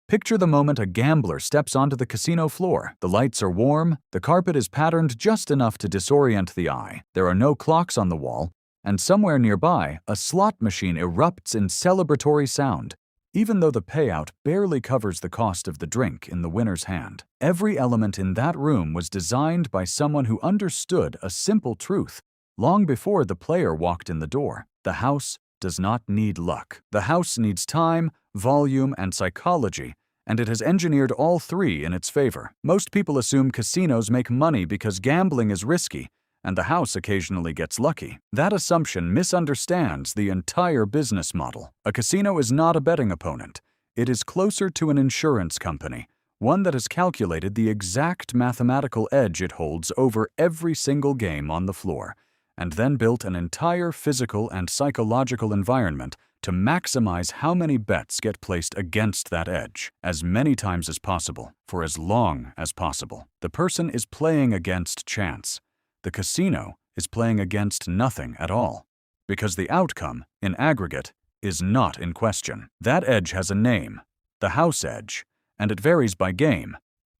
Picture the moment a gambler steps onto the casino floor. The lights are warm, the carpet is patterned just enough to disorient the eye, there are no clocks on the wall, and somewhere nearby, a slot machine erupts in celebratory sound, even though the payout barely covers the cost of the drink in the winner's hand. Every element in that room was designed by someone who understood a simple truth long before the player walked in the door. The house does not need luck. The house needs time, volume, and psychology, and it has engineered all three in its favor. Most people assume casinos make money because gambling is risky, and the house occasionally gets lucky. That assumption misunderstands the entire business model. A casino is not a betting opponent. It is closer to an insurance company, one that has calculated the exact mathematical edge it holds over every single game on the floor, and then built an entire physical and psychological environment to maximize how many bets get placed against that edge, as many times as possible, for as long as possible. The person is playing against chance. The casino is playing against nothing at all, because the outcome, in aggregate, is not in question. That edge has a name, the house edge, and it varies by game,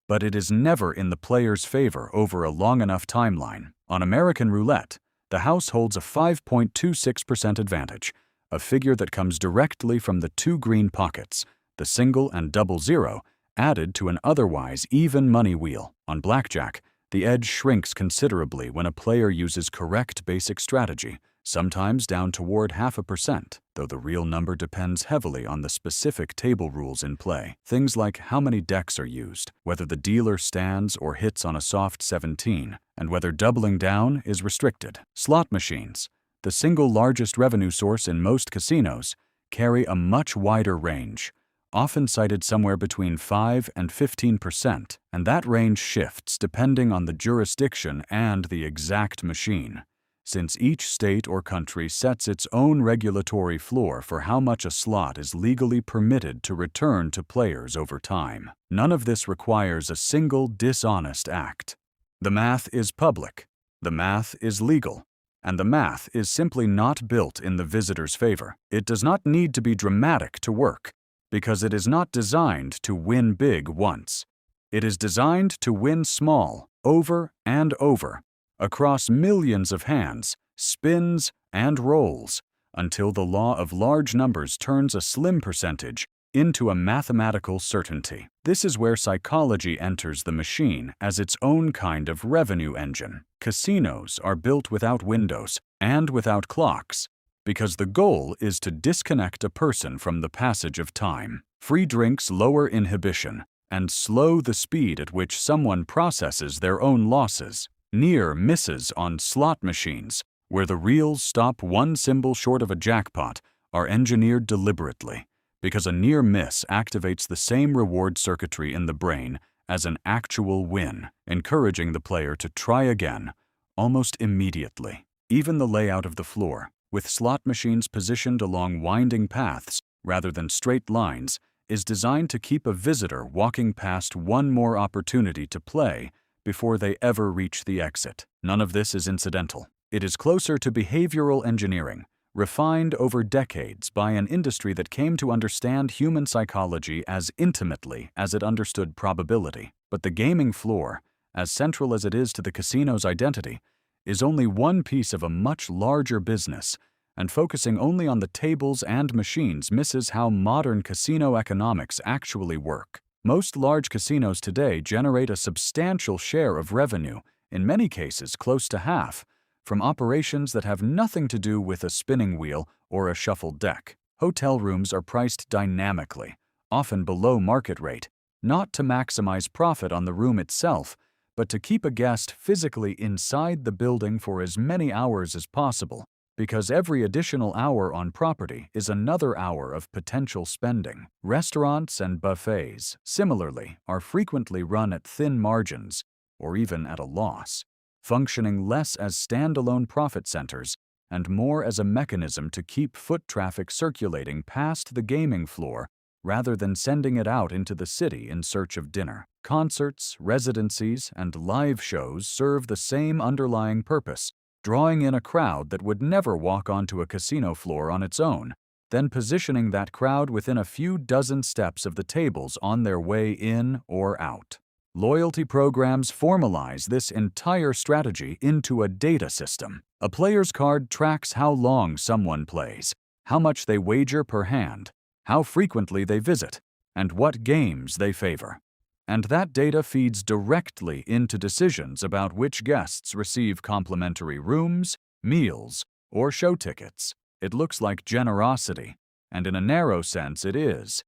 but it is never in the player's favor over a long enough timeline. On American roulette, the house holds a 5.26% advantage, a figure that comes directly from the two green pockets, the single and double zero, added to an otherwise even money wheel. On blackjack, the edge shrinks considerably when a player uses correct basic strategy, sometimes down toward 0.5%, though the real number depends heavily on the specific table rules in play. Things like how many decks are used, whether the dealer stands or hits on a soft 17, and whether doubling down is restricted. Slot machines, the single largest revenue source in most casinos, carry a much wider range, often cited somewhere between 5 and 15%, and that range shifts depending on the jurisdiction and the exact machine, since each state or country sets its own regulatory floor for how much a slot is legally permitted to return to players over time. None of this requires a single dishonest act. The math is public, the math is legal, and the math is simply not built in the visitor's favor. It does not need to be dramatic to work, because it is not designed to win big once. It is designed to win small, over and over, across millions of hands, spins, and rolls, until the law of large numbers turns a slim percentage into a mathematical certainty. This is where psychology enters the machine as its own kind of revenue engine. Casinos are built without windows and without clocks, because the goal is to disconnect a person from the passage of time. Free drinks lower inhibition and slow the speed at which someone processes their own losses. Near misses on slot machines, where the reels stop one symbol short of a jackpot, are engineered deliberately, because a near miss activates the same reward circuitry in the brain as an actual win, encouraging the player to try again almost immediately. Even the layout of the floor, with slot machines positioned along winding paths rather than straight lines, is designed to keep a visitor walking past one more opportunity to play before they ever reach the exit. None of this is incidental. It is closer to behavioral engineering, refined over decades by an industry that came to understand human psychology as intimately as it understood probability. But the gaming floor, as central as it is to the casino's identity, is only one piece of a much larger business, and focusing only on the tables and machines misses how modern casino economics actually work. Most large casinos today generate a substantial share of revenue, in many cases close to half, from operations that have nothing to do with a spinning wheel or a shuffled deck. Hotel rooms are priced dynamically, often below market rate, not to maximize profit on the room itself, but to keep a guest physically inside the building for as many hours as possible, because every additional hour on property is another hour of potential spending. Restaurants and buffets, similarly, are frequently run at thin margins, or even at a loss, functioning less as standalone profit centers and more as a mechanism to keep foot traffic circulating past the gaming floor rather than sending it out into the city in search of dinner. Concerts, residencies, and live shows serve the same underlying purpose, drawing in a crowd that would never walk onto a casino floor on its own, then positioning that crowd within a few dozen steps of the tables on their way in or out. Loyalty programs formalize this entire strategy into a data system. A player's card tracks how long someone plays, how much they wager per hand, how frequently they visit, and what games they favor. And that data feeds directly into decisions about which guests receive complimentary rooms, meals, or show tickets. It looks like generosity, and in a narrow sense it is,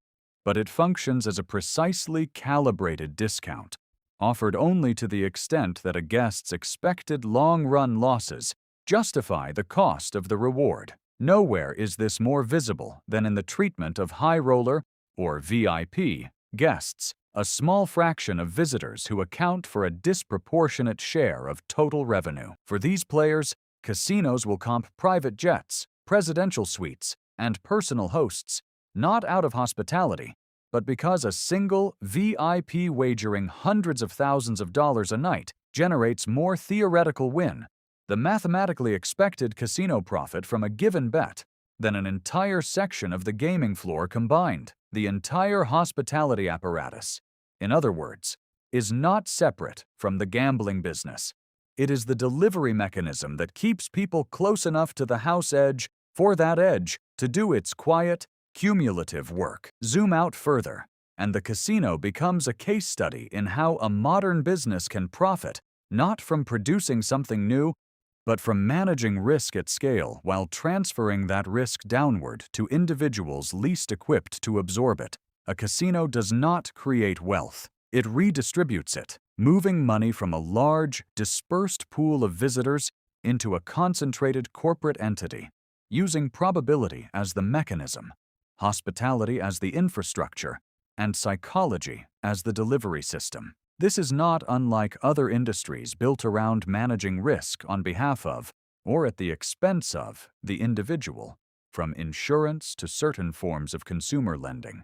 but it functions as a precisely calibrated discount, offered only to the extent that a guest's expected long-run losses justify the cost of the reward. Nowhere is this more visible than in the treatment of high roller, or VIP, guests, a small fraction of visitors who account for a disproportionate share of total revenue. For these players, casinos will comp private jets, presidential suites, and personal hosts, not out of hospitality, but because a single VIP wagering hundreds of thousands of dollars a night generates more theoretical win, the mathematically expected casino profit from a given bet, than an entire section of the gaming floor combined. The entire hospitality apparatus, in other words, is not separate from the gambling business. It is the delivery mechanism that keeps people close enough to the house edge for that edge to do its quiet, cumulative work. Zoom out further, and the casino becomes a case study in how a modern business can profit not from producing something new, but from managing risk at scale while transferring that risk downward to individuals least equipped to absorb it. A casino does not create wealth. It redistributes it, moving money from a large, dispersed pool of visitors into a concentrated corporate entity, using probability as the mechanism, hospitality as the infrastructure, and psychology as the delivery system. This is not unlike other industries built around managing risk on behalf of, or at the expense of, the individual, from insurance to certain forms of consumer lending.